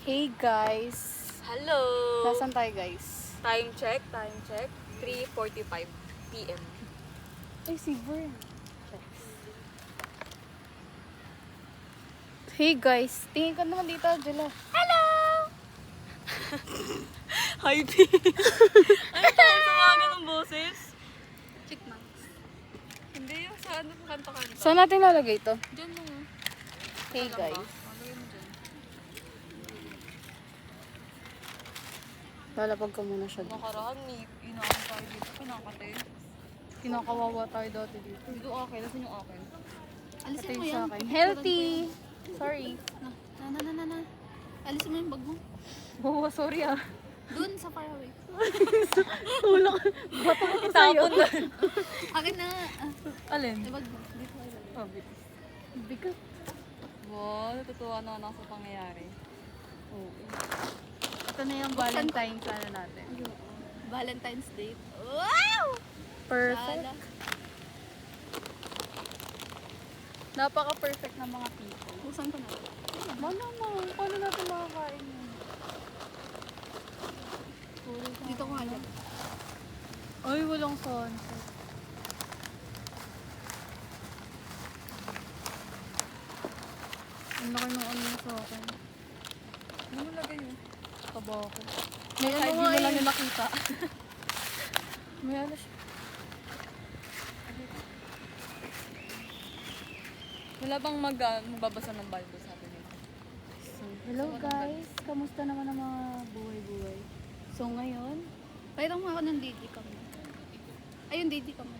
Hey guys! Hello! Nasaan tayo guys? Time check. 3:45 PM. Ay, si Vern. Hey guys! Tingin ka naman dito, Jela. Hello! Hi, B! Ano tawag sa mga ganong boses? Chickmunks. Hindi yung sa ano kanta-kanta. Saan natin lalagay ito? Diyan mo. Hey Alam ba? guys. Malagay mo dyan. Lalapag ka muna siya dito. Nakaraan, inaan tayo dito. Pinakate. Kinakawawa tayo dati dito. Ito akin. Nasaan yung akin? Ito Alisin mo yung yan. sa akin. Healthy! Sorry. Na. Alisin mo yung bag mo. Oh, sorry ah. Doon sa far away. Tulak. Bato ko Itapon na. Akin na. Alin? Yung bag mo. Dito ay bag. Oh, bigat. Wow, natutuwa na ako sa pangyayari. Oh. Ito na yung Valentine's ano natin. Valentine's Day. Wow! Perfect. Lala. Napaka-perfect ng mga people. Buksan ko na. Malamang, paano natin makakain yun? Dito ko nga dyan. Ay, walang sunset. Ang laki ng ano sa akin. Ano mo lagay yun? Kabako. May Kahit ano di nga mo lang eh. yung nakita. May ano siya. Wala bang magbabasa ng Bible sa atin yun? Hello guys, kamusta naman ang mga buhay-buhay? So ngayon, Pahirang mo ako ng Didi-cam mo. Ay, yung Didi-cam mo.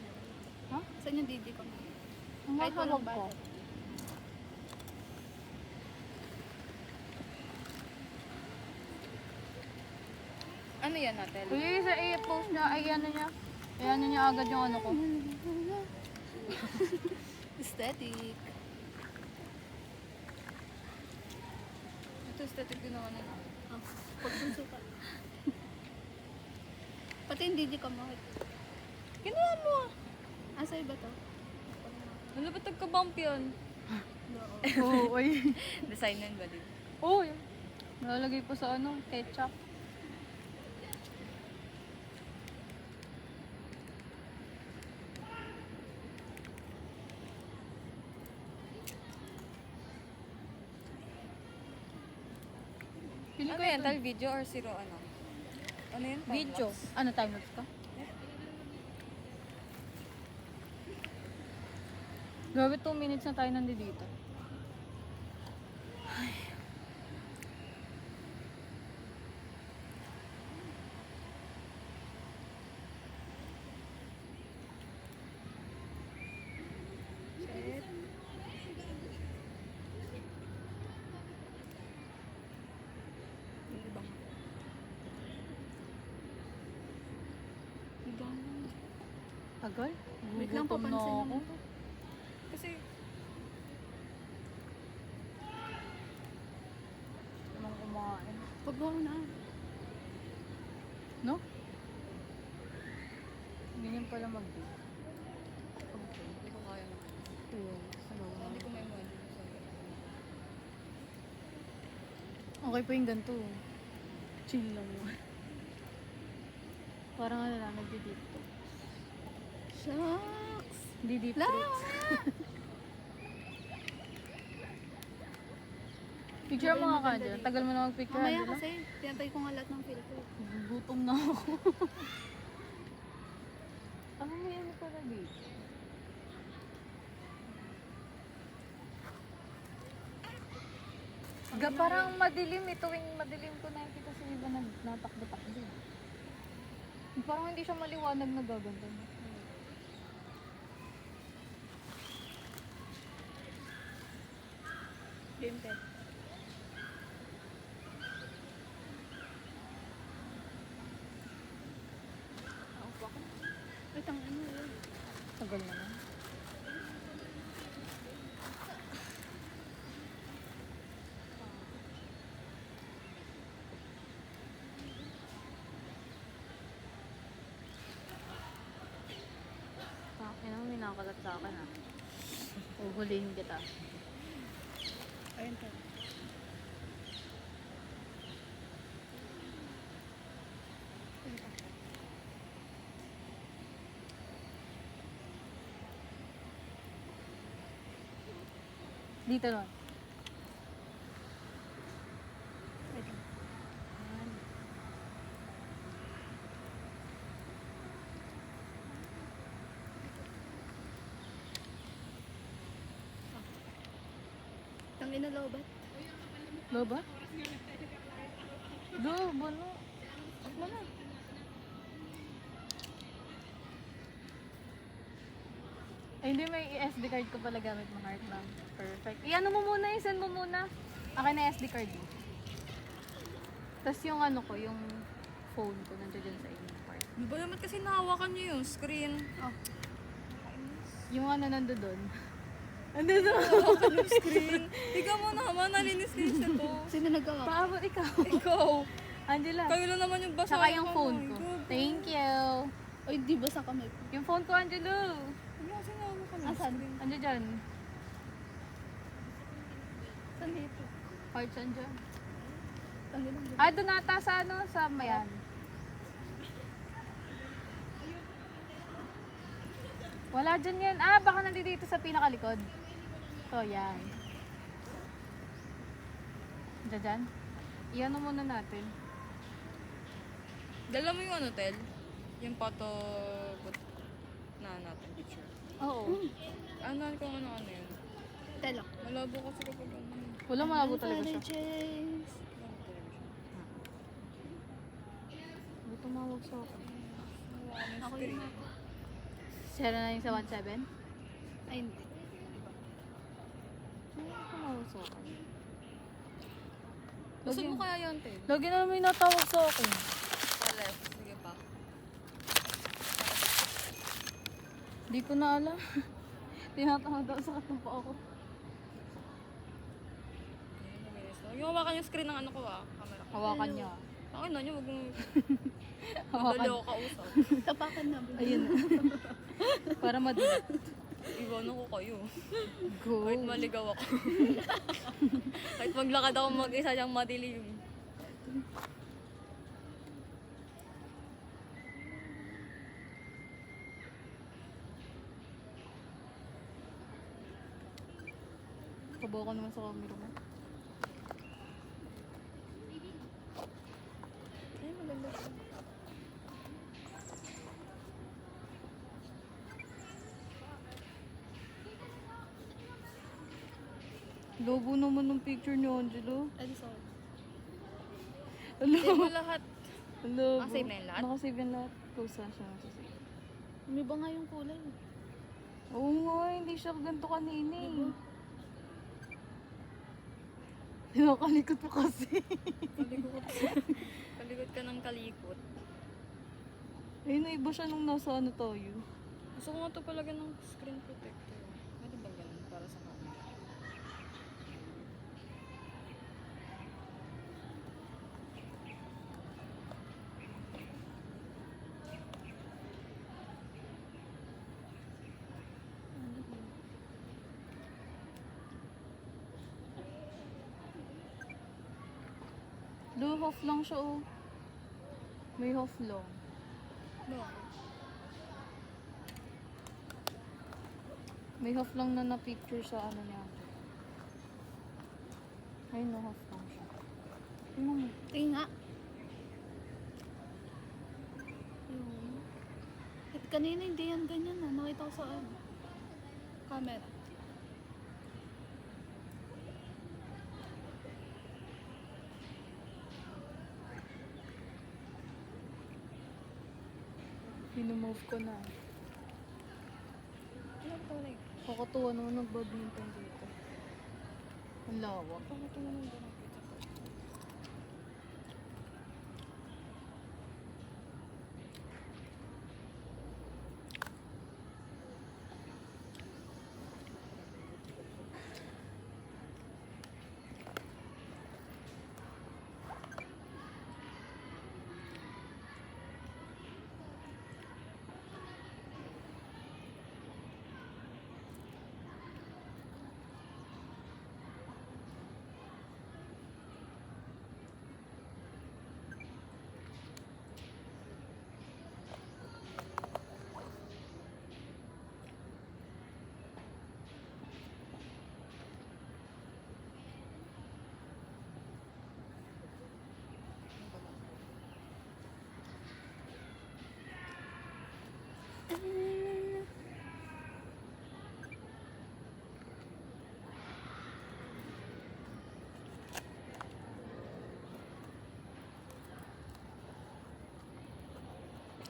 ha? Saan yung Didi-cam mo? Ang Kahit hawag walang ko. budget. Ano yan natin? Uy, sa i-post niya, ay ano niya. Ay ano niya agad yung ano ko. Aesthetic. Ito aesthetic din naman yun. Oh, pagpunso ka. Pati yung Didi-cam mo. Ginawa mo ah. Asa iba to? Wala ba tagka-bump yun? Oo, uy. Design nun ba din? Oo, yun. Nalalagay po sa ano, ketchup. Ano yan? Tal video or zero ano? Ano yun? Video. Ano, time lapse ka? Grabe 2 minutes na tayo nandito dito. Tagal? Wait lang, Gugutom na papansin ako. naman. Kasi Anong kumain? Pag mo na. No? Ganyan pala mag-do. hindi ko kaya naman. Hindi ko may mod. Okay pa yung ganito. Chill lang mo. Parang ano lang, nagdi-deep talk. Shucks! Hindi deep La! throats. Picture mo nga ka dyan. Tagal mo na mag-picture. Mamaya Angela. kasi, tinatay ko nga lahat ng filter. Gutom na ako. Ano mo yan pala dito? Parang madilim eh. Tuwing madilim ko nakikita sa iba natakbo-takbo. Parang hindi siya maliwanag na gaganda. Game test. Wait, ang ano yun? Tagal naman. May nakakalat sa akin ah. Uhulihin kita. Ayun to. Dito nun. Wait lang. Yan. Tangina lobat. Lo ba? Lo, bono. Bono. Ay, hindi, may SD card ko pala gamit mo, heart ma'am. Perfect. Iano mo muna, send mo muna. Akin na SD card mo. Tapos yung ano ko, yung phone ko, nandiyan dyan sa inyong part. Di ba naman kasi nahawakan niyo yung screen? Oh. Yung ano nando doon. Ando doon. Nahawakan yung screen. Ikaw mo naman, nalinis ko yung to. Sino nagawa? Paabot ikaw. Ikaw. Angela. Kayo lang naman yung basa. Saka yung phone ko. Thank you. Oy, di ba sa kamay ko? Yung phone ko, Angelo. Ano kasi nahawakan yung Asan? screen? Andiyan dyan. Saan dito? Hearts andyan. Tangina lobat. Ah, doon ata sa ano, sa Mayan. Wala dyan yan. Ah, baka nandito dito sa pinakalikod. So, yan. Diyan dyan. Iyan muna natin. Dala mo yung ano, Tel? Yung photo na natin picture. Oo. Ano kung ano yun? Telo. Malabo kasi kapag ano. Wala malabo talaga siya. James. Malabo talaga siya. May tumawag sa akin. Nahawakan yung Ako screen. yun. 09 sa 17? Ay, hindi. May tumawag sa akin. Gusto mo kaya yun, Tel? Lagi na naman yung natawag sa akin. Sa left. Sige pa. Di ko na alam. Tinatawag daw sa katumpa ako. Yung hawakan yung screen ng ano ko camera ko. Hawakan niya. Ang ina niyo, huwag mong Hawakan. madali ako kausap. Tapakan na. Ayun. Para madali. Iwanan ko kayo. Go. Kahit maligaw ako. Kahit maglakad ako mag-isa siyang madilim. Kabaw ko naman sa camera mo. Ay, maganda. Lobo naman ng picture ni Angelo. Ay, sorry. Save mo lahat. Lobo. Nakasave na yung lahat? Nakasave yan lahat. Kung saan siya nakasave. May ba nga yung kulay? Oo nga, hindi siya ganito kanina eh. Pinakalikot mo kasi. Kalikot. Kalikot ka ng kalikot. Ayun na iba siya nung nasa ano tayo. Gusto ko nga ito palagyan ng screen protector. Pwede ba ganun para sa camera? Do, half lang siya oh. May half long. No. May half lang na na-picture sa ano niya. Ayun no, half lang siya. Tingnan mo. Tingin nga. Yung... Kanina hindi yan ganyan na. Nakita ko sa ano. Camera. Pinumove ko na. Ano ba ito like? Kakatuwa naman nagbadminton dito. Ang lawak. Bakit ito naman ba?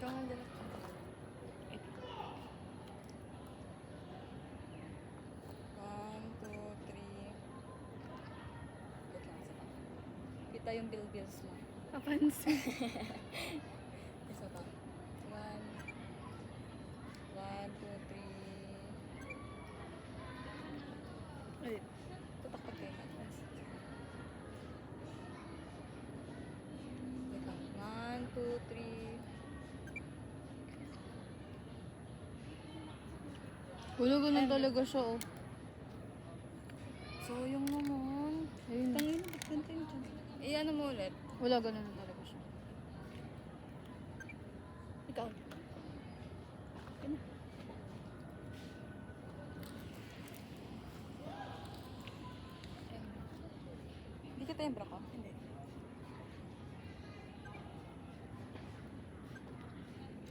Ikaw nga dala. One, two, three. Wait lang, isa pa. Kita yung bills mo. Kapansin. Isa pa. One. One, two, three. Ay, Tutak-tak kayo. Wait lang. One, two, three. Wala, ganun talaga siya, oh. So, yung naman. Ayun. tangin, ba't ganito yung dyan? Ano mo ulit? Wala, ganun talaga siya. Ikaw. Ano? Hindi ka tembra ko? Hindi.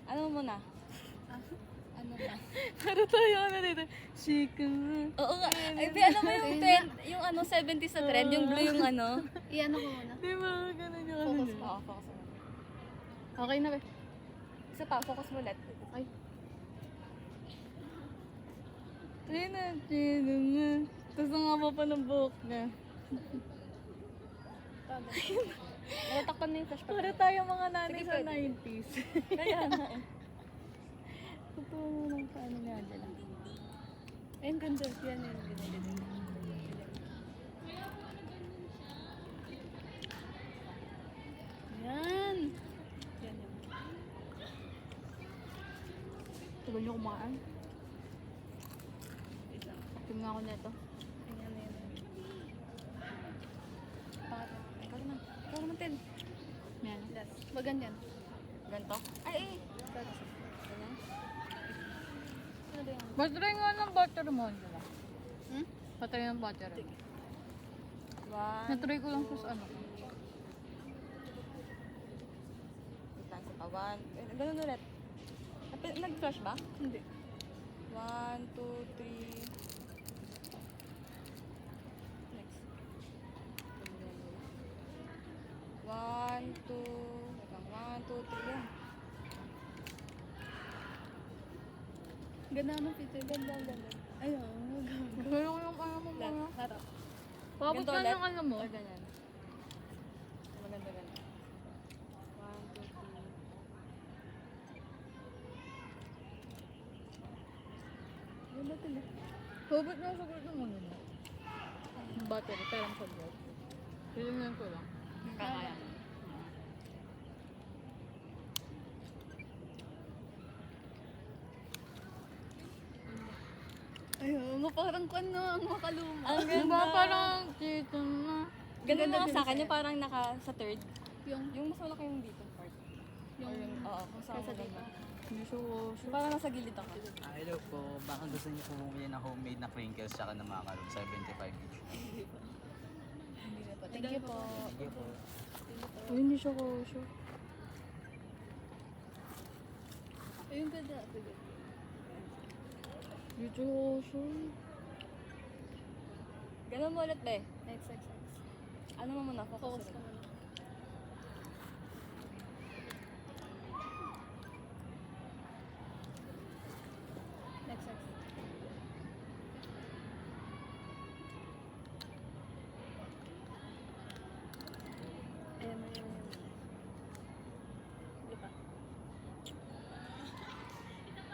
Ano muna? Ano na? Para tayo, ano dito? Chicken. Oo nga. Ay, alam mo yung trend, yung 70 sa trend, yung blue yung ano. Iyan ako muna. Di ba, ganun yung ano Focus niya. Oo, focus mo. Okay na ba? Isa pa, focus mo ulit. Ay. Ayun na, chicken na. Tapos ang haba pa ng buhok niya. Natakpan mo yung flash Para tayo mga nanay Sige, sa pwede. 90s. Kaya na eh. Totoo mo ng paano niya dyan. Ayun, ganda. Yan, yan. Ganyan. Yan. Yan, yan. Tagal niyo kumain. Wait lang. Kim nga ako neto. Yan, yan, yan. Pangatlo. Ikaw naman. Ikaw naman, Tel. Yan. Last. Wag ganyan. Ganto? Ay, eh. Tapos. Ganyan. Ano ba yan? Patry nga ng butter mo, di ba? Hmm? Patry ng butter. Sige. One. Natry ko lang sa ano. Wait lang, isa pa. One. Ganun ulit. Nag-flash ba? Hindi. One, two, three. Next. One, two. Wait lang. One, two, three. Yan. Ganda ng picture. Ganda, ganda. Ayun. Pero yung ano mo mga. Harap. Pabot Ganito ka ulit? ng ano mo. Or ganyan. Maganda ganyan. One, two, three. Ganda tila. Pabot na sa ng ano mo. Yung battery, pero sa buhok. Pilingan ko lang. Kakaya. Ayun, parang kwan na ang makaluma. Ang Diba ganda. parang chicken na. Ganda Ganda na din sa akin. sa'yo. Yung parang naka sa third. Yung, Yung mas malaki yung dito part. yung, Oo, kung saan Kaysa maganda. Hindi siya Yung parang nasa gilid ako. Hello po, baka gusto niyo po bumili ng homemade na crinkles tsaka ng macaron, 75 each. Hindi na po. Thank you po. Thank you po. Ay, hindi siya kosyo. ayun ganda. Pwede. Hindi siya kosyo. Ganun mo ulit, be. Next, next, next. Ano mo muna? Focus Focus ulit. ka muna. Next, next. Ayan, ayan, ayan. Hindi pa.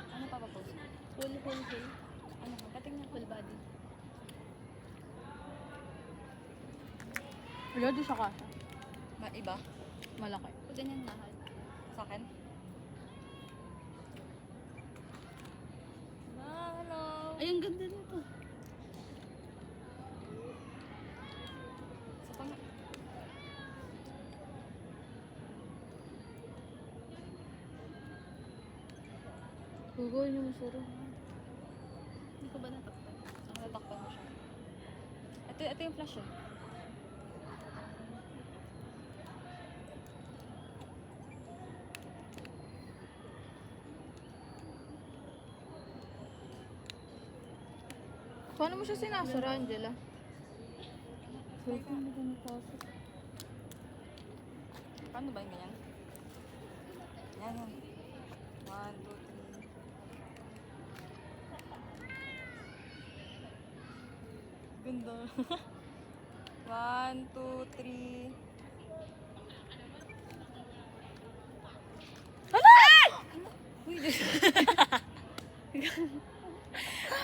Ano pa post? Full, full, full. Ano? Patingnan ko. Full body. Wala, di siya kasha. Iba? Malaki. Pag ganyan mahal. Sa akin? Hello! Ay, ang ganda nito. Sa pang... Hugoy niyo masarap. Hindi ko ba natakpan? Ang natakpan mo siya. Ito yung flash eh. Paano mo siya sinasara, Angela? Cellphone, hindi ko napasok. Paano ba yung ganyan? Yan, yan. 1, 2, 3. Ganda. 1, 2, 3. Uy,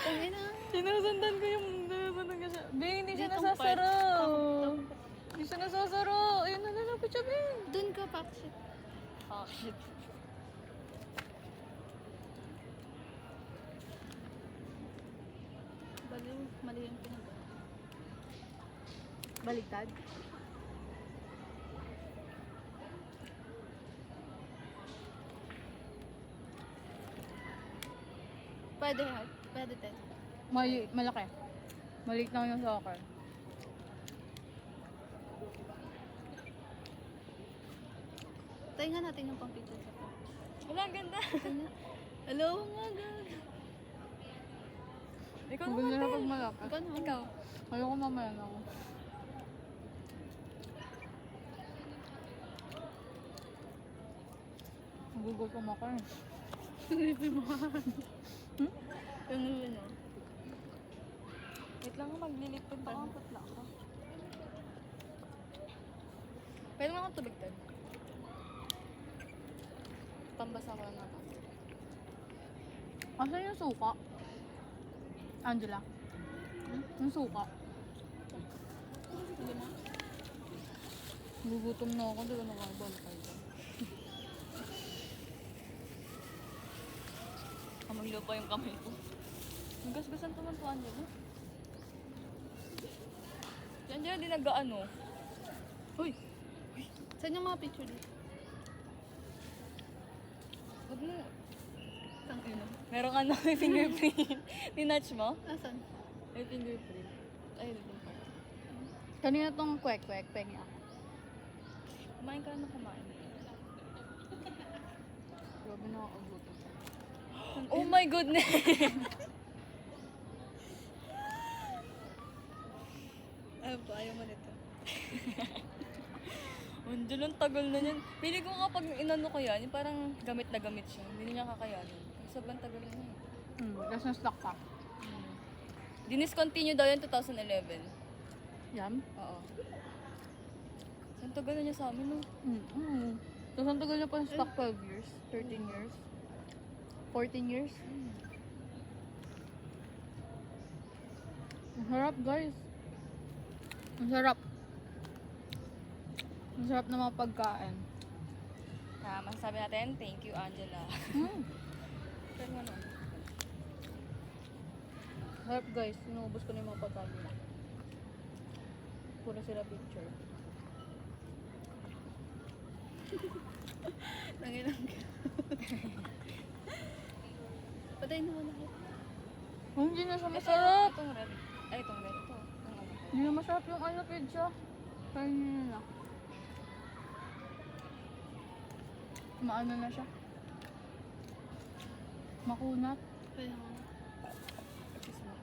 Tangin na. Sinusundan ko yung... Sinusundan ko siya. Be, hindi siya Ditong nasasaro. part. Hindi siya nasasaro. Ayun, nalalapit siya, Be. Doon ka, Pakshit. Oh, shit. Baliw, mali yung pinag. Baliktad. Pwede, heart. Pwede, te. Malaki. Maliit lang yung soccer. Tayo nga natin yung pang-picture sa pa. Wala, ang ganda. Hello, nga, gag. Ikaw Ang naman, ganda na Tel. pag malaki. Ikaw naman. Ikaw. Ayoko mamaya na ako. Nagugutom ako eh. Yung ano. Wait lang, maglilipid pa ako. Putla ako. Pwede mo akong tubig, Ted. Pambasa ko lang naman. Asan yung suka? Angela? Yung suka. Hindi na. Nagugutom na ako. Hindi ko nakabalik kayo. Kamaglo pa yung kamay ko. Nagasgasan pa man to, Angela. Si Angela di nag-ano. Uy! Saan yung mga picture dito? Huwag mo. Tangin na. Merong ano, may fingerprint. Ninatch mo? Asan? May fingerprint. Ay, dito pa. Kanina tong kwek-kwek. Pengi ako. Kumain ka na kumain. Grabe na ako gutom. Oh my goodness! Ayaw pa, ayaw mo nito. Angel, ang tagal na yan. Pili ko kapag inano ko yan, yung parang gamit na gamit siya. Hindi niya kakayanin. Sobrang tagal na yan. Tapos na-stock pa. Diniscontinue daw yan 2011. Yan. Oo. Ang tagal na niya sa amin, no? Tapos ang tagal niya pa stock 12 years, 13 years, 14 years. Ang sarap, guys. Ang sarap. Ang sarap ng mga pagkain. Masasabi natin, thank you, Angela. Pero ano? Sarap, guys. Inuubos ko na yung mga pagkain nila. Puro sila picture. Nangilang ka. Patayin mo na ako. Hindi na siya masarap. Itong red. Ay, itong red. Ito. Itong ano. Hindi na masarap yung ano, pizza. Kaya nyo na. Maano na siya. Makunat. Kaya nga. Excuse me.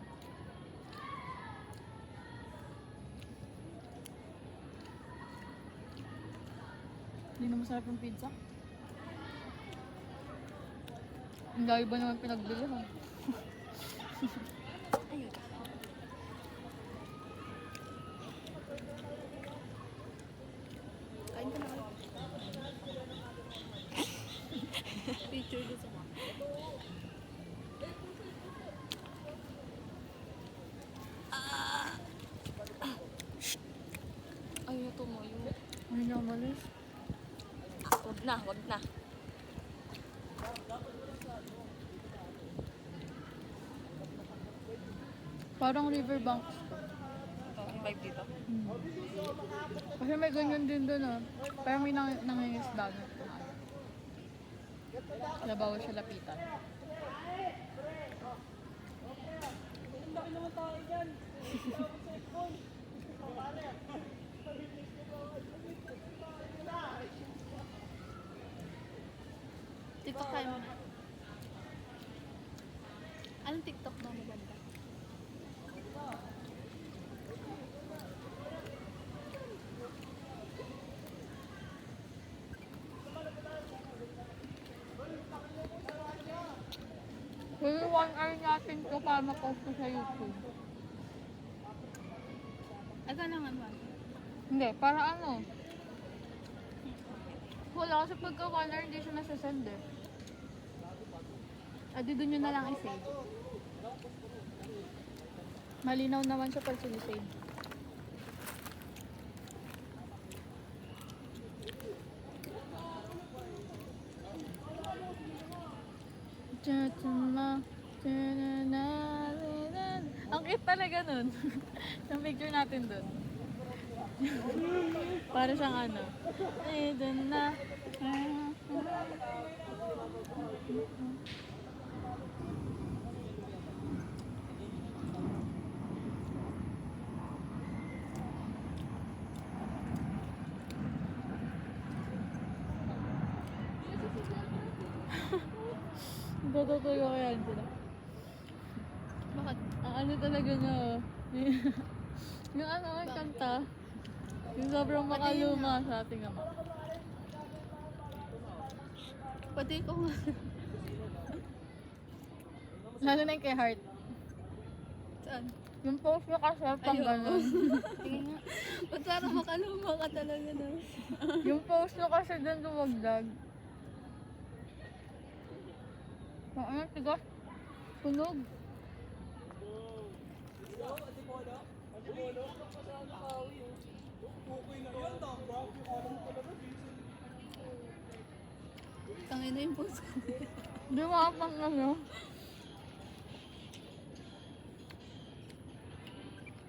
Hindi na masarap yung pizza. Ang dami ba naman pinagbili ha? Ayun. Kain ka na kayo. Picture dito sa Ayaw tumayo. Hindi na umalis. Wag na, wag na. Parang riverbanks. Ito, ang vibe dito. Kasi may ganyan din doon ah. Parang may nangingisda na. Kaya bawal siya lapitan. TikTok kayo mo. Anong TikTok mo maganda? i-on-air natin to para ma-post ko sa YouTube. Aga na nga ba? Hindi, para ano? Wala kasi pagka 1 hour hindi siya nasasend eh. Adi doon nyo na lang i-save. Malinaw naman siya pag sinisave. Ang cute talaga nun. Yung picture natin dun. Para siyang ano. Eh, dun na. Tututuloy ko yan sila. Bakit? Ang ano talaga niya, oh. Yung ano, yung kanta. Yung sobrang makaluma sa ating ama. Pati ko nga. Lalo na yung kay Heart. Saan? Yung post niya kasi pang Ayoko. ganun. Tingin nga. Ba't parang makaluma ka talaga na? Yung post niya kasi dun dumagdag. Ang ano, tigas. Tunog. Tangin na yung post ko. Di ba pang ano?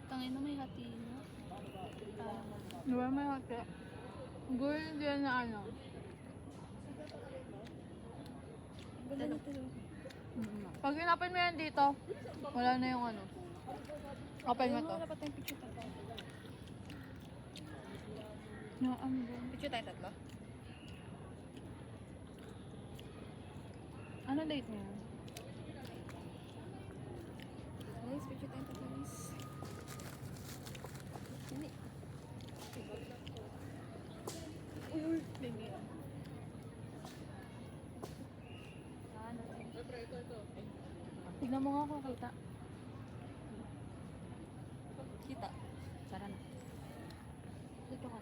Tangin na may hati na. Di ba may hati? Girl, hindi yan na ano. Wala na talaga. Pag inapin mo yan dito, wala na yung ano. Open mo to. Wala pa tayong picture tatlo. Picture tayo tatlo? Ano date mo? Guys, picture tayo tatlo guys. Hindi. Baby. Tignan mo nga ako kita. Kita. Tara na. Dito ka.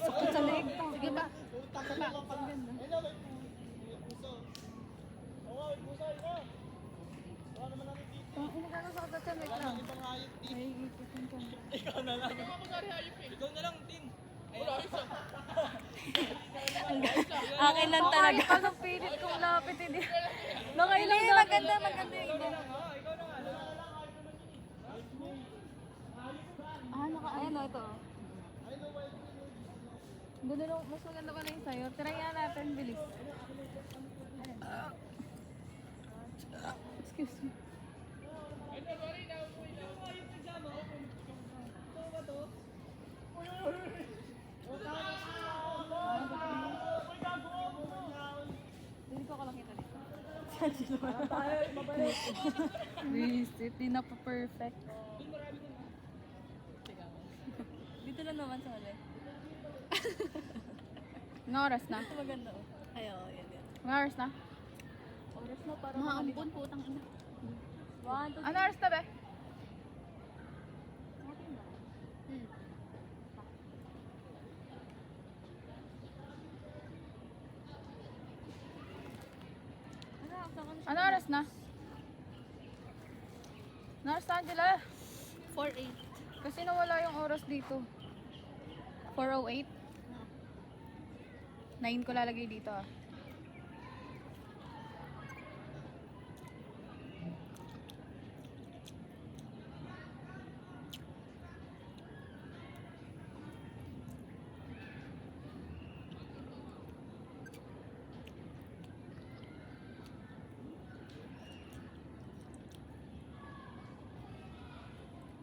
Sakit sa leg. Sige ba? Sige ba? Ang ganda. Ang ina ka na sakit sa leg lang. Ay, ikutin ka. Ikaw na lang, Tin. Akin lang talaga. Pag ang pilit kong lapit, hindi. Nakailang Hindi, maganda, maganda yung iba. Ayan o, ito. Ganda lang, mas maganda pa na yung sa'yo. Try nga natin, bilis. Excuse me. Hindi ko kita dito. Visit, di na pa perfect. Dito lang naman sa hali. Anong oras na? Ito maganda oh. Ay, oo, yan yan. Anong oras na? Oras na para Mga ampon, putang ina. 1, 2, Anong oras na, be? Anong oras na? Anong oras na, Angela? 4-8. Kasi nawala yung oras dito. 4:08. 9 ko lalagay dito ah.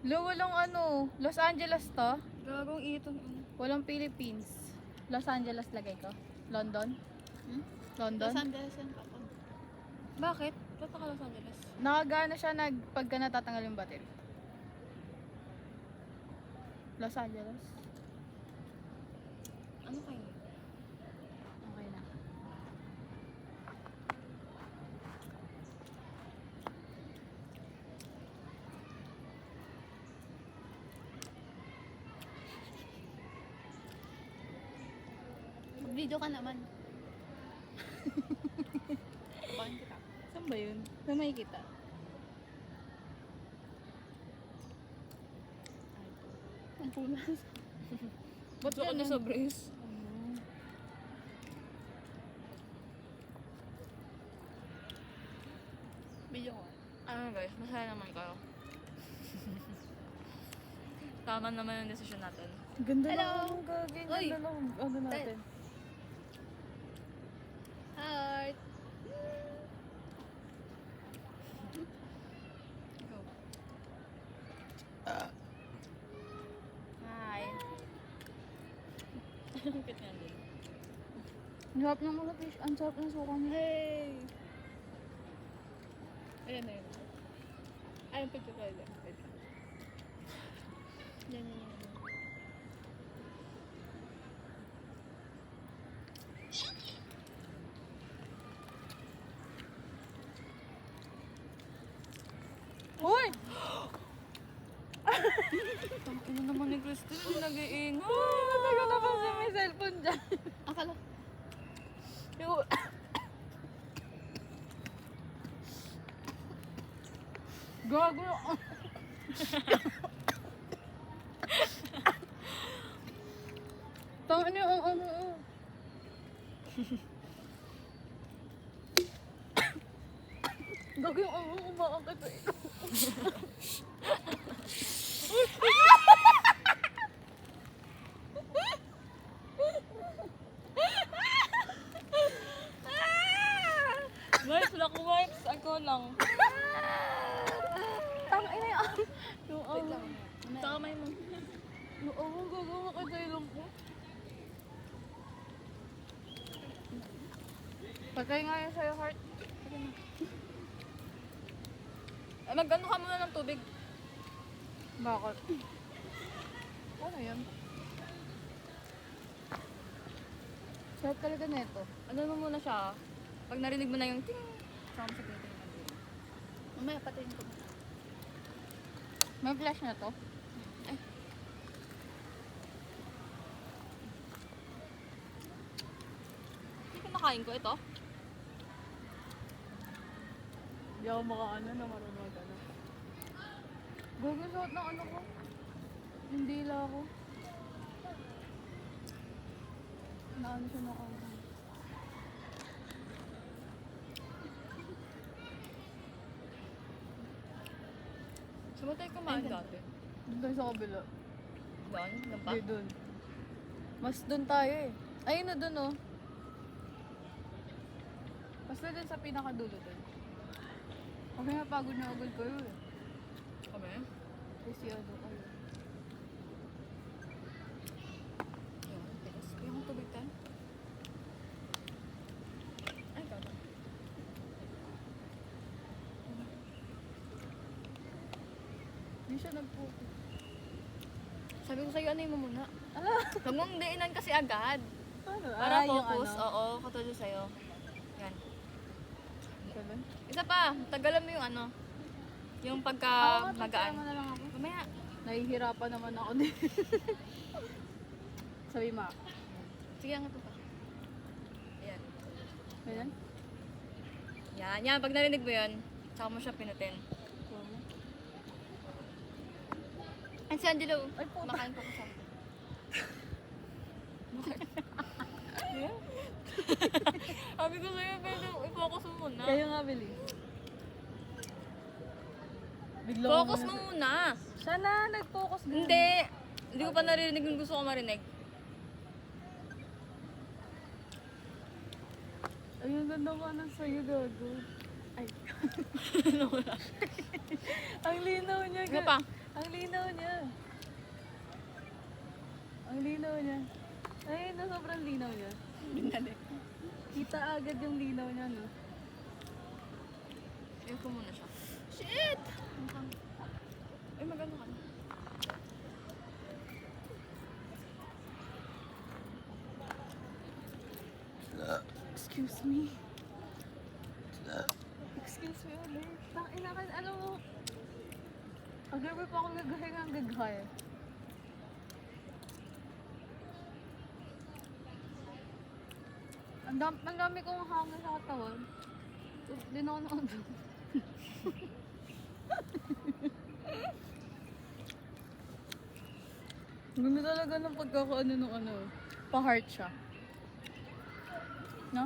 Lo, walang ano, Los Angeles to. Gagong itong Walang Philippines. Los Angeles lagay ko. London? Hmm? London? Los Angeles yan pa to. Bakit? Ba't ka Los Angeles? Nakagana siya pagka natatanggal yung battery. Los Angeles. Ano kayo? Okay na. Video ka naman. Paano kita? Saan ba yun? Saan makikita? Ang punas. Ba't ako na sa brace? Video ko. Ano guys, masaya naman kayo. Tama naman yung desisyon natin. Ganda Hello! ng gagawin. Uy! Ganda ng ano natin. Heart. Go. Hi. Ang cute nga din. Ang sarap ng mga fish. Ang sarap ng suka niya. Hey! Ayan na yun. Ayun, picture ko yun. Wait lang. Yan, yan, yan. Uy! Ano naman ni Christine, nag-iingay. Nataga na ba siya may cellphone dyan? Akala. Yung... Gago na. Tangin niyo ang ano. Gago yung ang umaakit sa ito. Guys, wala ko wipes. Ako lang. Tangin na yung yung Wait lang. Sa kamay mo. yung gagawa ka sa ilong ko. Patay nga yun sa'yo, heart. Ay, mag-ano ka muna ng tubig. Bakit? Ano yan? Sarap talaga na ito. Ano mo muna siya? Pag narinig mo na yung ting, saka mo sa pinitin mo. Mamaya patayin ko. May flash na to? Hindi kinakain ko ito. Hindi ako makaano na marunong mag-ano. Gagawin ng ano ko. Hindi lang ako. Naano siya ng ano. Saan mo tayo kumain dati? Doon tayo sa kabila. Doon? Doon pa? Hindi, doon. Mas doon tayo eh. Ayun na doon oh. Basta doon sa pinakadulo doon. Kasi nga pagod na agad kayo eh. Kami? Kasi ano kayo. Yun, tigas. Kaya kong tubig tayo. Ay, gaba. Hindi siya nagpupo. Sabi ko sa'yo, ano mo muna? Ala! Huwag mong diinan kasi agad. Ano? Para yung focus, ano? oo, katulad sa'yo. Yan. Ganun? Isa pa, tagalan mo yung ano. Yung pagka magaan. Tama na lang ako. Mamaya. Nahihirapan naman ako din. Sabi ma. Sige, angat mo pa. Ayan. Ganyan? Yan, yan. Pag narinig mo yun, saka mo siya pinutin. Ay, si Angelo. Ay, puta. Makain pa ko siya. Sabi ko sa'yo, pero i-focus mo muna. Kayo nga, Billy. Bigla Focus mo muna. Siya na, nag-focus din. Hindi. Hindi ko pa narinig yung gusto ko marinig. Ayun, ganda ka na sa'yo, gago. Ay. Ang linaw niya, Ano pa? Ang linaw niya. Ang linaw niya. Ay, na sobrang linaw niya. Kita agad yung linaw niya, no? Ayun ko muna siya. Shit! Ay, maganda ka na. Excuse me. Excuse me ulit. Tangina ka, alam mo, agabi pa ako gagahay ng gaghay. Ang dami kong hangin sa katawan. Di na ako naandun. Gumi talaga ng pagkakaano nung ano. Pa-heart siya. No?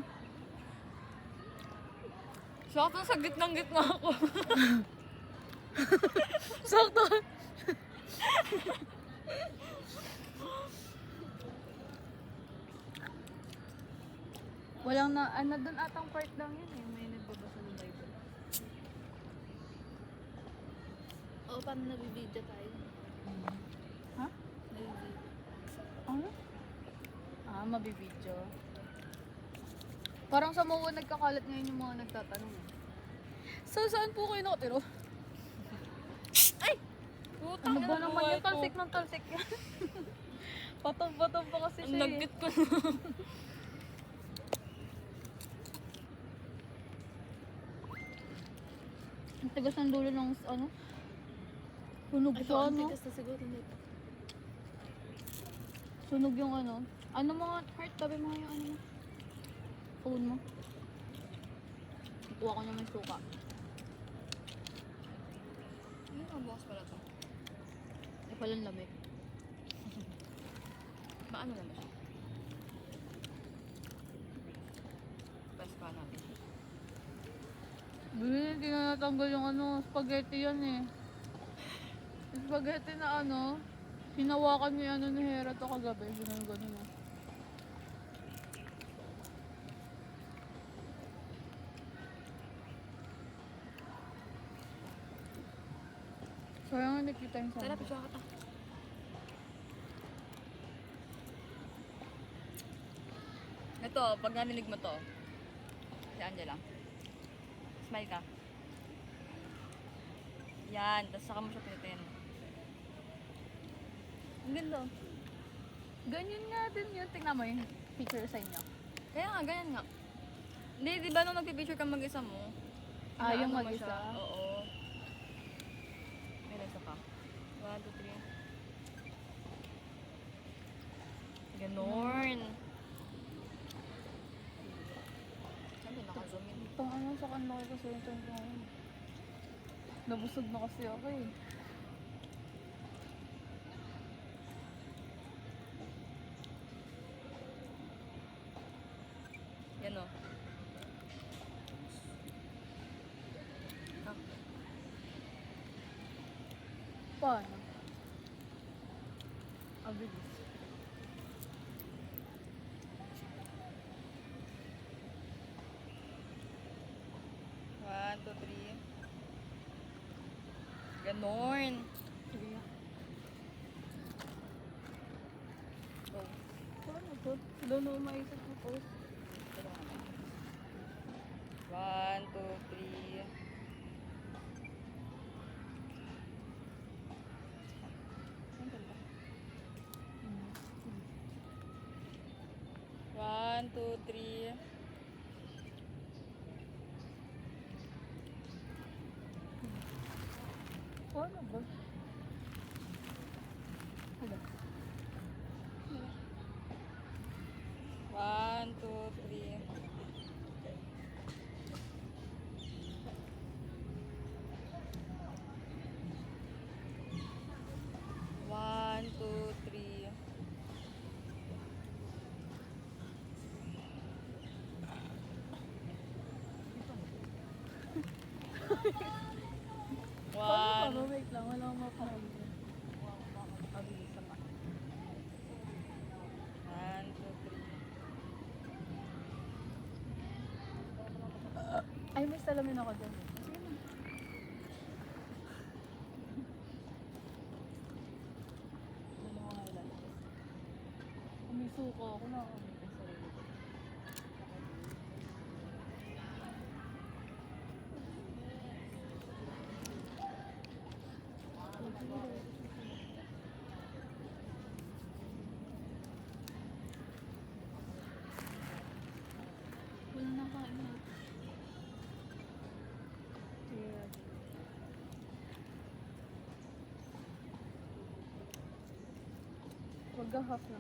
Sakto sa gitnang-gitna ako. Sakto! Walang na, ano doon atang part lang yun eh. May nagbabasa ng Bible. Oo, paano nabibidyo tayo? Ha? Nabibidyo. Ano? Ah, mabibidyo. Parang sa MOA nagkakalat ngayon yung mga nagtatanong. So, saan po kayo nakatiro? Putang Ano ba ina, naman buhay yung talsik ko. ng talsik yan? Patong-patong pa kasi Ang siya eh. lagkit ko. Ang tigas ng dulo ng ano? Sunog Ito, siya, ang no? tigas na siguro nito. Sunog yung ano. Ano mga heart? Tabi mo yung ano mo? Phone mo. Kuha ko naman suka. Ano ang box pala to? Eh, palang lamig. Maano naman siya? Press pa natin. Hindi na natanggal yung ano, spaghetti yan eh. Yung spaghetti na ano, hinawakan niya ano ni Hera to kagabi. Ganun na. Sayang nakita yung Tara, sana. picture ka ta. Ito, pag narinig mo to, si Angela. Smile ka. Yan, tapos saka mo siya pinitin. Ang ganda. Ganyan nga din yun. Tingnan mo yung picture sa inyo. Kaya nga, ganyan nga. Hindi, di ba nung nagpipicture ka mag-isa mo? Ah, yung inaano mo mag-isa? siya? Oo. May isa pa. 1, 2, 3. Ganon. Siyempre, naka-zoom in. Itong ano sa kanila kasi yung time ko ngayon. Nabusog na kasi ako eh. Yan o. Paano? Abilis. One, two, three. Ganon. Sige nga. Go. Paano to? Doon ako maisip ko post. One, two, three. One, two, three. Paano ba? Hala. One, two, three. One, two, three. Paano? One. Wait lang. Wala akong mapahal. Abilis naman. One, two, three. Ay, may salamin ako dyan. Sige na. Ano mo highlight? Umisuko ako na. Ano yung sarili ko. Wala na kain na. Yeah. Wag half na.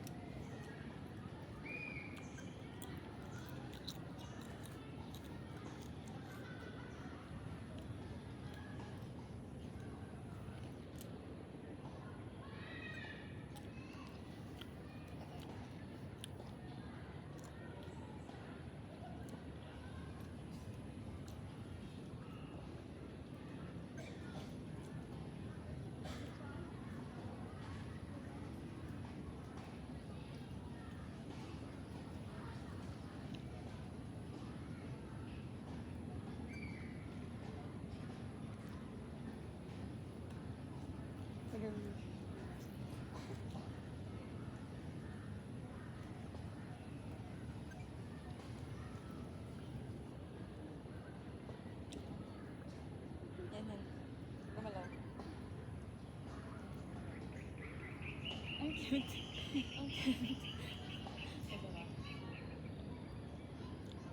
Ito ba?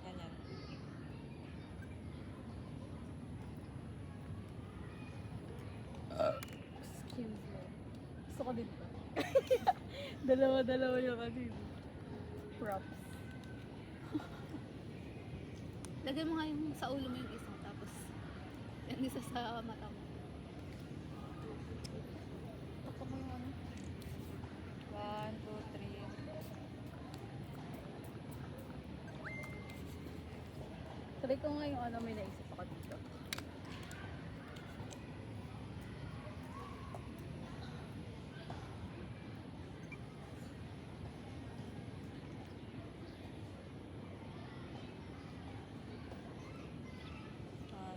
Ganyan. Excuse me. Gusto ko dito. Dalawa-dalawa yung kanina. Props. Lagay mo nga yung sa ulo mo yung isa, tapos yung isa sa mata mo. Takpan mo yung ano. 1, 2, 3. Try ko nga yung ano, may naisip ako dito.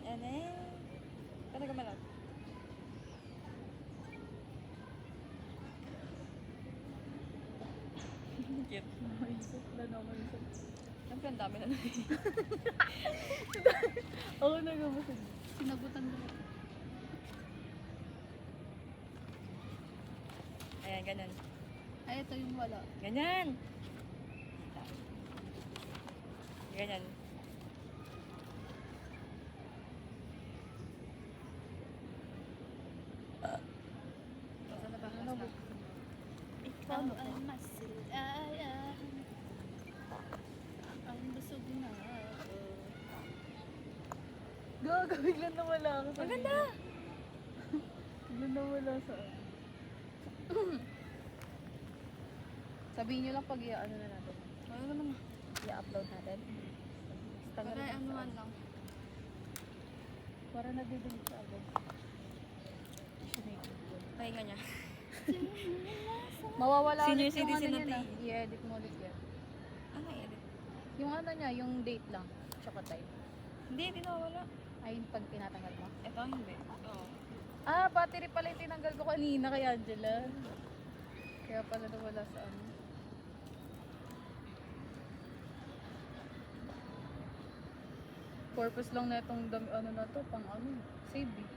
Yan eh. Kaya ka malag. Cute. Maisip na naman ito. Siyempre, ang dami na na. Ako nagabasag. Sinagutan mo. Ayan, ganyan. Ay, ito yung wala. Ganyan. Ganyan. Basta na ba? Ano ba? Ikaw ay masilayan. Ang busog na ako. Gaga, biglang nawala ako sa Ang ganda! Biglang nawala sa Sabihin nyo lang pag i-ano na natin. Ano naman na? I-upload natin. Tagal Para na ano sa- man lang. Para nag-delete siya agad. Siya na yun. Pahinga niya. Mawawala Senior ulit yung ano citizen niya na na. tayo. I-edit mo ulit yan. Ano edit? Yung ano niya, yung date lang. Tsaka time. Hindi, di na wala. Ay, yung pag tinatanggal mo. Ito hindi. Oo. Ah, battery pala yung tinanggal ko kanina kay Angela. Kaya pala nawala sa ano. Purpose lang na itong ano na to, pang ano, save eh.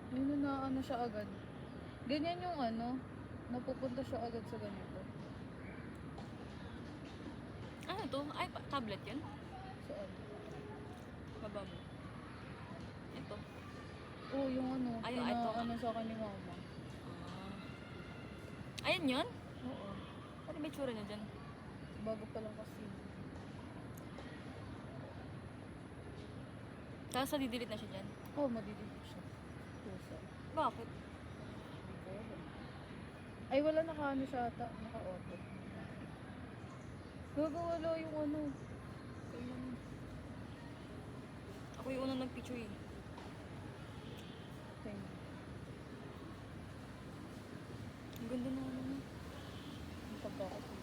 Ayun na ano siya agad. Ganyan yung ano, napupunta siya agad sa ganito. Ano to? Ay, tablet yan? Sa ano. Baba mo. Ito. Oo, yung ano, Ay, ito. ano sa akin ni mama. Ayan yun? Oo. Ano ba itsura niya dyan? Bago pa lang kasi. Tapos nadidelete na siya dyan. Oo, madidilig siya. Pusa. Bakit? Hindi ko alam. Ay, wala naka-ano siya ata. Naka-auto. Gagawala yung ano. Ako yung unang nag-picture eh. Thing. Ang ganda na ano. Yung pagkakasal.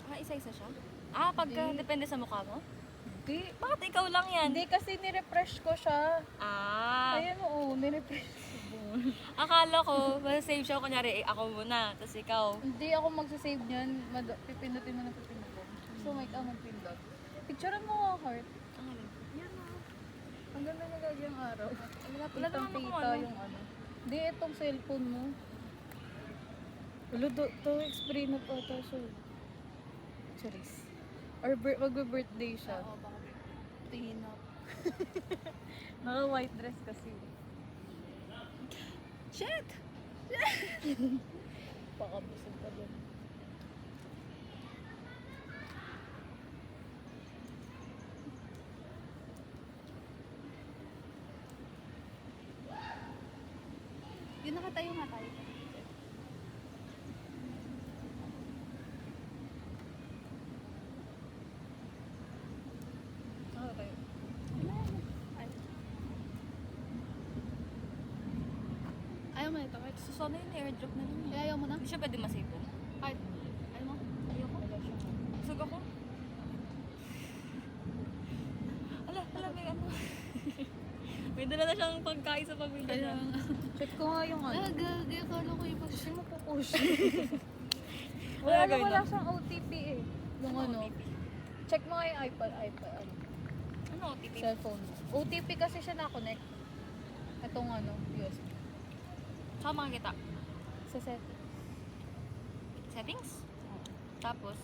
Ah, isa-isa siya? Ah, pagka Hindi. depende sa mukha mo? Hindi. Bakit ikaw lang yan? Hindi kasi nirefresh ko siya. Ah, Ayan oo, nirefresh ko. akala ko, save siya kunyari, ako muna, tapos ikaw. Hindi ako magsasave niyan. Pipindutin mo na pipindutin. So, may ka magpindot. Picturean mo nga, heart. Ang alin? Yan o. Ang ganda na gagyang araw. Wala naman Kitang akong kita ano. yung ano. Hindi, itong cellphone mo. Wala, to explain na pa ito siya. Charis. Or mag-birthday siya. Oo, baka tingin na. Naka-white dress kasi. Shit! Pakabusog ka dun. Yun, nakatayo nga tayo. Ano tayo? Ay. Ayaw mo ito, Kurt. So, sana yun, airdrop na lang. Kaya ayaw mo na? Hindi siya pwede masave po. Kurt, ayaw mo? Ayoko. Busog ako. Ala, may ano. May dala na siyang pagkain sa pagwinda niya. Check ko nga yung ano. Ah, gagi. Akala ko yung Kasi mo pupush. Wala Wala, gawin wala na. siyang OTP eh. Yung ano. Check mo nga yung iPad, ano, Ano, OTP? cellphone mo. OTP kasi siya na-connect. Itong ano, USB. Saan makikita? Sa setting. Settings? Tapos,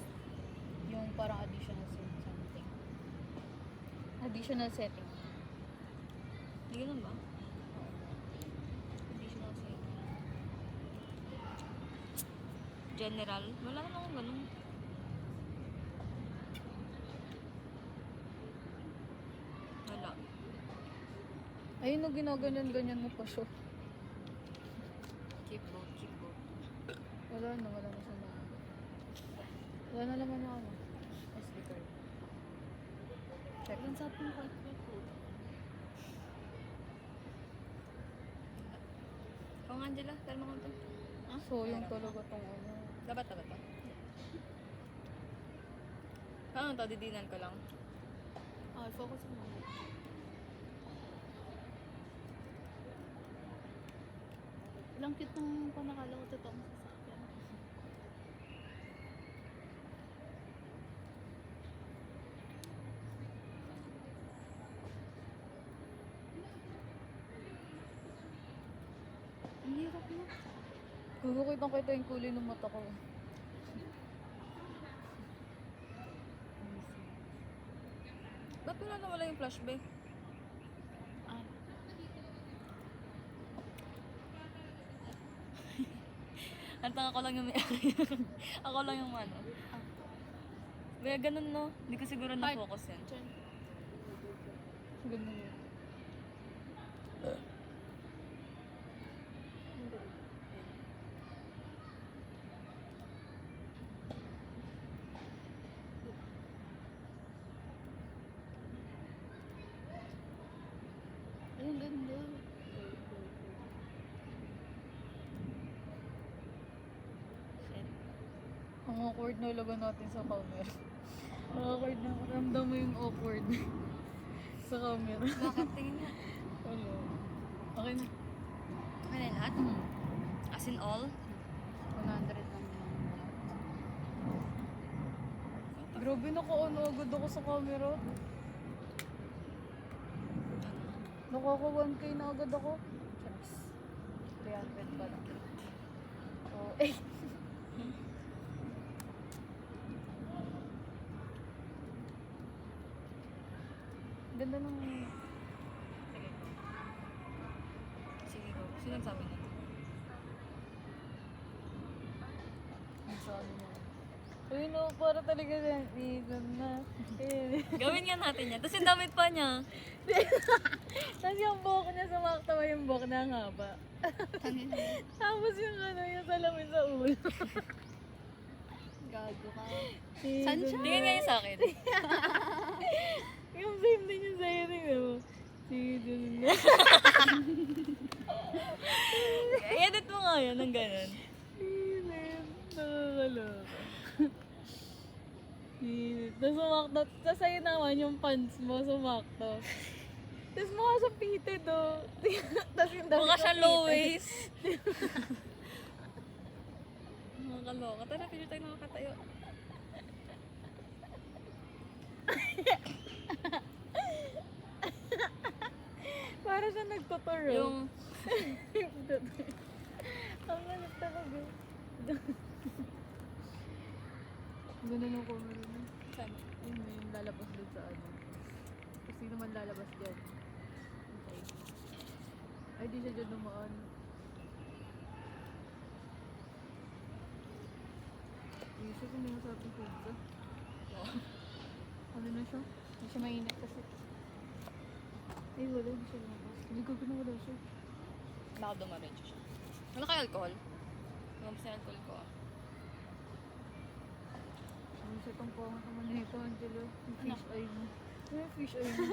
Yung parang additional something. Additional setting. hindi ganun ba? Additional setting. General? Wala naman akong ganun. Wala. Ayun, no, ginaganyan-ganyan mo pa siya. Keyboard, keyboard. Wala na siya na. Wala na naman yung ano. SD card. Check. Ilan sa atin ko? Ikaw nga, Angela, kalma ko to. So, yung talaga tong ano. Dapat to. Ano to, didinan ko lang. Okay, focus mo. Ilang cute nung panakala ko totoong sasakyan. Ang hirap mo. Gugukitang kita yung kulay ng mata ko. Ba't wala nawala yung flashback? Ah. Antang ako lang yung may ako lang yung ano. Kaya ganun no. Hindi ko siguro na-focus yan. Ganun yun. Ay, ang ganda. Shit. Ang awkward na ilaga natin sa camera. Ang awkward na. Ramdam mo yung awkward sa camera. Bakit? Tingin nga. Ano? Okay na. Okay na lahat? As in all? 100 lang naman. Grabe, naka-ano agad ako sa camera. Nakaka 1K na agad ako. Charis. 300 pa lang. Oh, eh. Ganda ng... Sige go. Sino nagsabi na? Sa ano na. Uy, no, para talaga na. Season na. Gawin nga natin yan. Tapos yung damit pa niya. Tapos yung buhok niya, sumaktawa yung buhok na ang haba. Tapos yung ano, yung salamin sa ulo. Gago ka. Season na. Tingin nga yun sa akin. Yung same din yung sa'yo rin, mo. Season na. I-edit mo nga yun ng ganun. Season. Nakakaloka. Season. Tapos sumakta. Tapos sa'yo naman yung pants mo, sumakta. Tapos mukha sa pitted, oh. Tapos yung damit Mukha sa siya pitted. low waist. Nakakaloka. Tara, pili tayo nakakatayo. Para siya nagtuturo. Yung, Ang galit talaga. Ganun ang camera mo. saan? Yun na yung lalabas doon sa ano. Kasi naman lalabas dyan. Okay. Ay, di siya dyan dumaan. Isip, hindi mo sa ating pizza. Ano na siya? Hindi siya mainit kasi. Ay, wala. Hindi siya lumabas. Hindi ko wala siya. Baka dumaretso siya. Wala kayo alcohol? Lumabas na alcohol ko ah. Ano siya itong pangat naman nito, Angelo? Yung fish eye mo. Ano yung fish eye mo?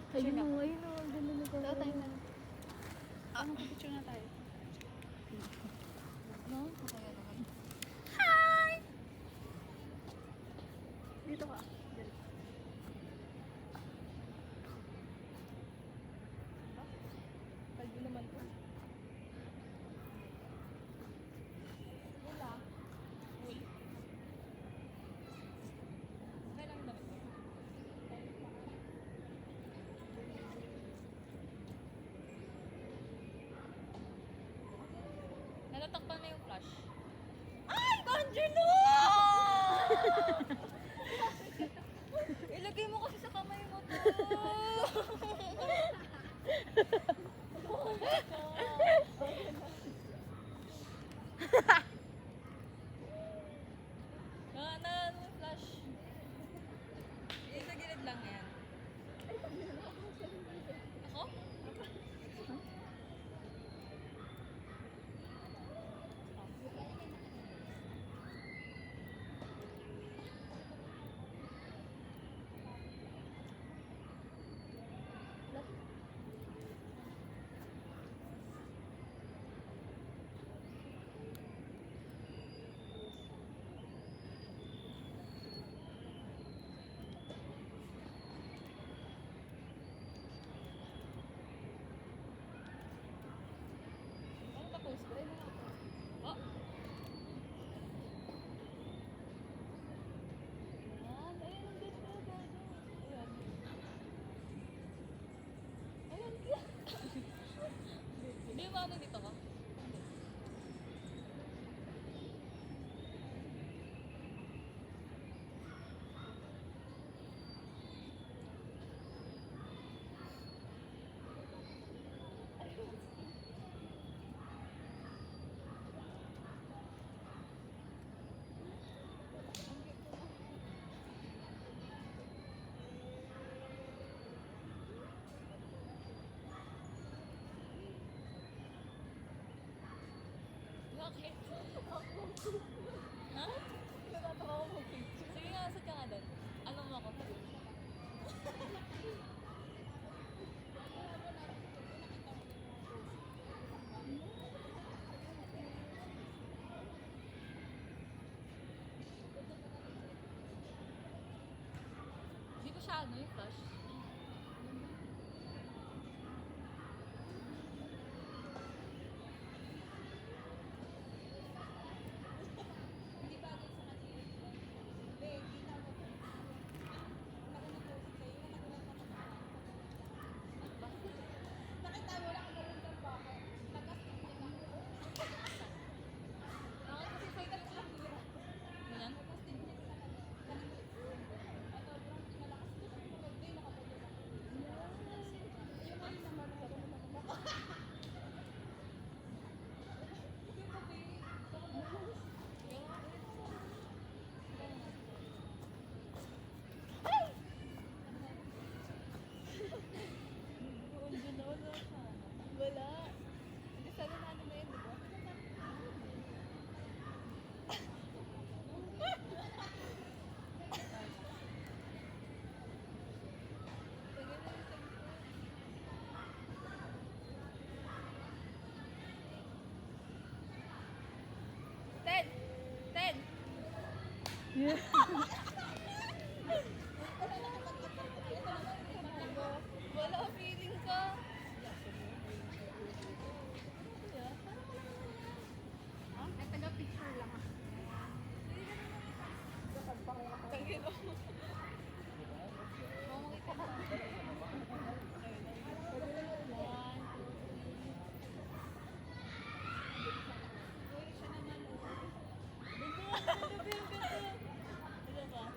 Ayun mo, ayun mo. Ang ganda na Daw tayo pala. na. Ano, picture na tayo. No? Okay naman. Dito ka. Kalbo naman ko. Wala. Uy. lang yan. Ako? Ano pa-post ko? Oh. Ayan, ayan, ang ganda, ganda. Ayan. Ayan, hindi ba ano dito ka? Bakit? Ha? Natatawa ko mag-picture. Sige nga, saan ka nga doon? Ano mo ako? Hindi ko siya ano yung flash. Bakit kasi sa'yo yan? Wala. Hindi sana na ano na yun, di ba? Ted! Ted! Wala feeling ka. Ay, taga-picture lang ako. Tangin mo. Mamangit ka. Ganda, ganda, ganda, ganda. Ano ba?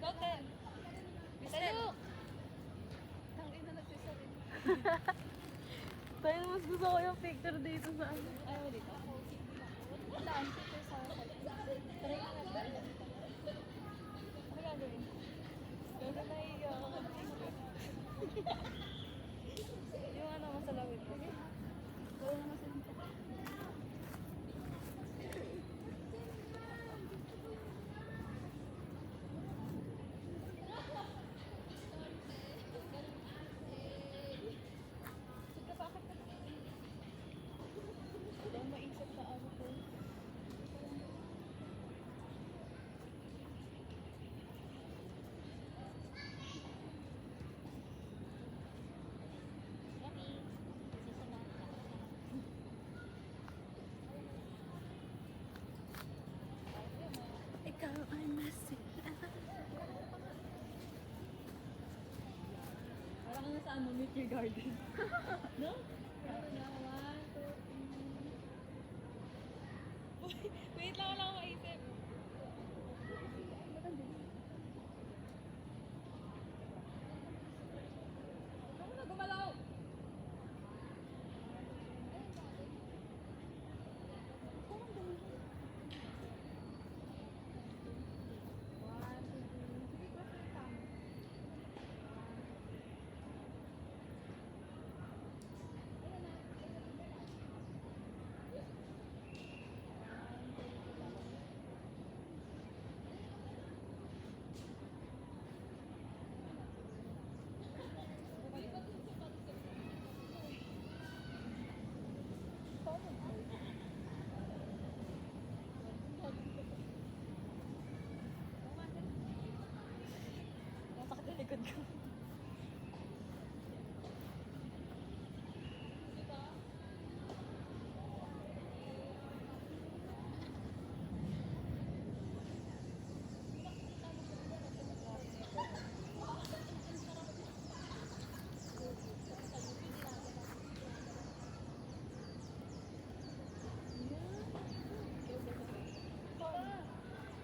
Bakit? Salo! Tangina na si Sarin. Tayo mas gusto ko yung picture dito sa ano. Ayaw dito. Wala, ang picture sa akin. Try ka na. Ano gagawin? Gagawin na iyo ako mag-picture. Yung ano, masalawit. Wala naman silang Wala maisip na ano ko. Ikaw ay masaya. Parang nasa ano, meet your garden. No? Wait lang, wala akong maisip. Huwag mo na gumalaw! Nasakit ang likod ko.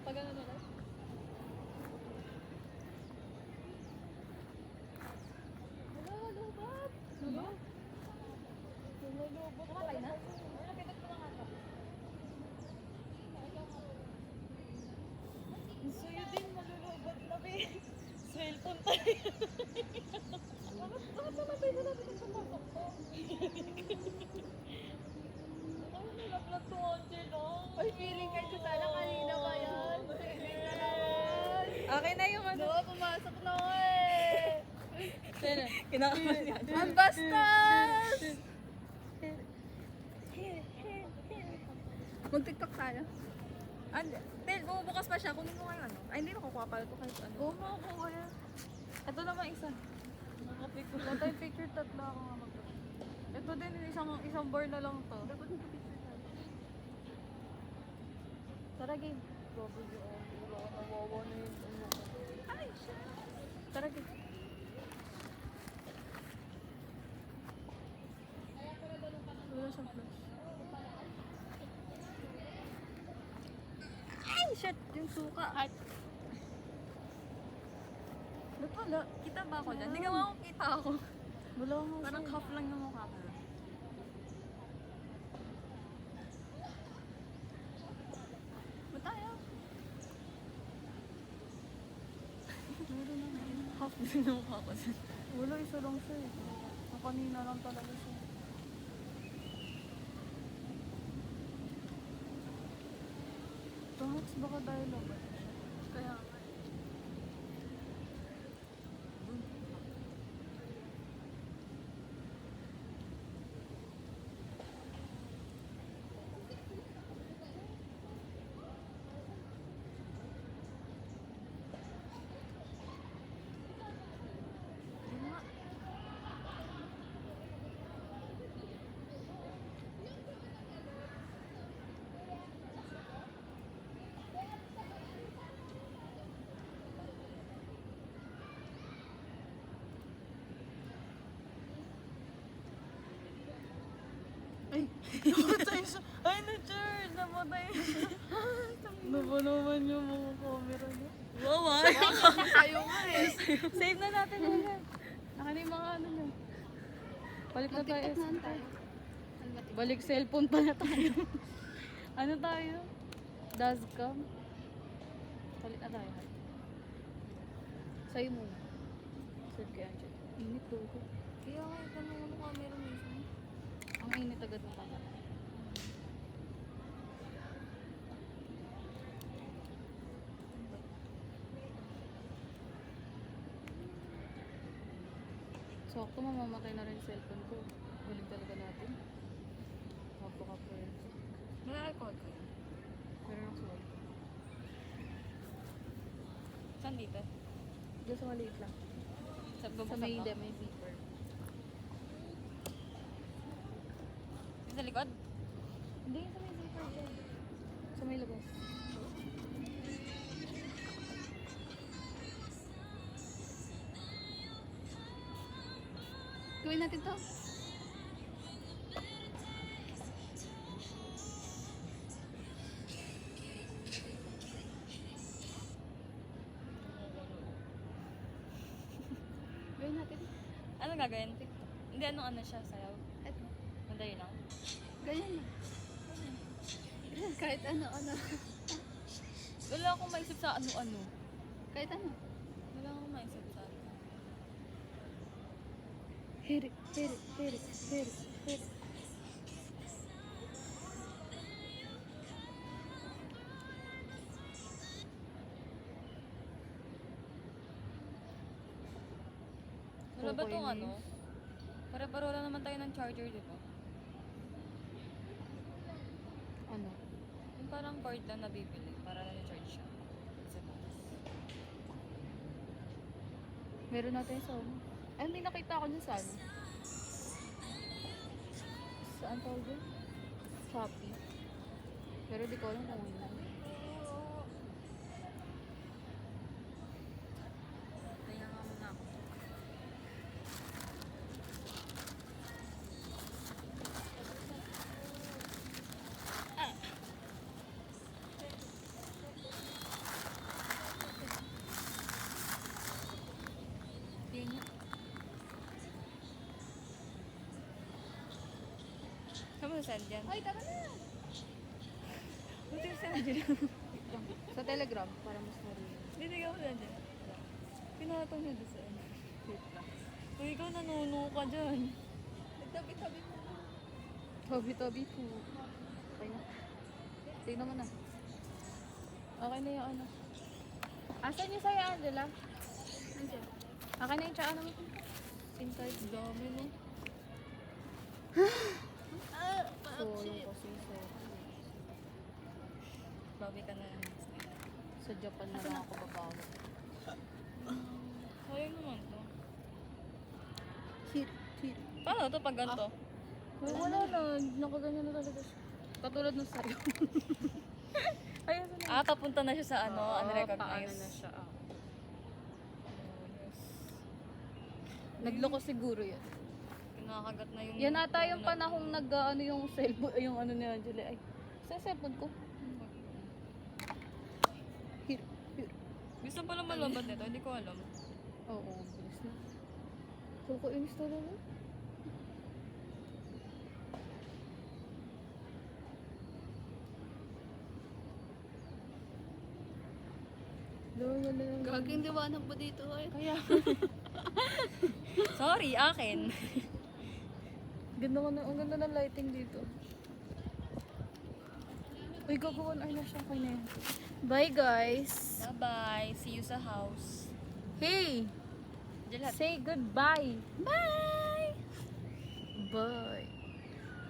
Pag ano na lang? Wala, lubat! Ano? Lumulubot. Kumakay na? Wala, pinag ko na nga ito. Sa'yo din, malulubot na, be. Cellphone tayo. Bakit namatay na natin ang pumasok ko? Ano nilaplat ko, Angelo? Ay, feeling ko sana kanina ba yan? Okay na yung ano. No, pumasok na ako eh. Kinakaman yan. Ang bastos! Mag-tiktok tayo. Tel, bumubukas pa siya. Kunin mo nga yung ano. Ay, hindi nakukuha pala ito kahit ano. Oo, makukuha yan. Ito naman isa. Nakapicture. Wala tayong picture, tatlo ako nga mag Ito din, isang bar na lang to. Tara, game. Nawawa na yun. Ay, shit. Tara, game. Wala siyang flash. Ay, shit. Yung suka. At Ba't wala? Kita ba ako dyan? Hindi ka makakita ako. wala mo. Parang half lang yung mukha ko. Ba't tayo? Meron na nga. Half din yung mukha ko dyan. Wala, isa lang siya eh. Ang kanina lang talaga siya. Perhaps baka dahil laban siya. Kaya nga. Ay! Namatay siya. Ay, na-Charles! Namatay siya. Naba naman yung mga camera niya. Wow, Sa'yo nga eh. Save na natin muna. Akin na yung mga ano nyo. Balik na tayo. Mag-tiktok na tayo. Balik cellphone pala tayo. Ano tayo? Dazcam. Balik na tayo. Sa'yo muna. Save kaya dyan. Init to. Kaya nga, ganun ano camera mismo. Ang init agad ng camera. Sakto mamamatay na rin yung cellphone ko. Galing talaga natin. Kapo-kapo yun. Naka-record ko. Meron ako sa Saan dito? Diyan sa maliit lang. Sa Sa bubuksan may ko? hindi, may beeper. Sa likod? Hindi, sa may beeper dyan. Sa may labas. Gawin natin to. Gawin natin. Ano gagawin? Hindi, ano siya, sayaw. Eto. Madali lang. Ganyan lang. Kahit ano-ano. Wala akong maisip sa ano-ano. Kahit ano. Wala akong maisip sa ano. Hit it, hit it, hit it, hit it, hit it. Wala ba Okay, tong miss. ano? Pare-pareho lang naman tayo ng charger, di ba? Ano? Yung parang cord lang na bibili para na-charge siya. Sa box. Meron natin sa ay, hindi nakita ako dyan sa ano. Saan tawag dyan? Shopee. Pero di ko alam kung ano. Kaya nga muna ako. Yan niya. Saan mo send yan? Ay, tara na. Buti yung send dyan. Sa Telegram, para mas marinig. Hindi ka mo send dyan. Pinatong niya doon sa ano. Wait lang. Kung ikaw nanuno ka dyan. Nagtabi-tabi mo. Toby po. Okay na. Tingnan mo na. Okay na yung ano. Asan yung sa'yo, Angela? Nandiyan. Akin na yung tsaka naman. SIM card, dami no. So, yung kasi sa, Bawi ka na. sa Japan na lang ako babawi. Sayang naman to. Hit, hit. Paano to pag ganito? Ay, wala na. Nakaganyan na talaga siya. Katulad ng sa'yo. Ayun na. Ah, papunta na siya sa ano, Oo, unrecognized. paano na siya. Ah. Oh, yes. Nagloko siguro yan. Kinakagat na yung... Yan ata yung panahong nag-ano yung cellphone, yung ano ni Angela. Ay, sa cellphone ko. Hit, hit. Gusto pala malabat nito, hindi ko alam. Oo, bilis na. Kukainis talaga. Gaging liwanag ba dito? Ay, Kaya, Sorry, akin. ganda ko na, ang ganda ng lighting dito. Uy, gagawin ay na siya. Okay na yan. Bye, guys. Bye-bye. See you sa house. Hey, Diyan lahat. say goodbye. Bye. Bye.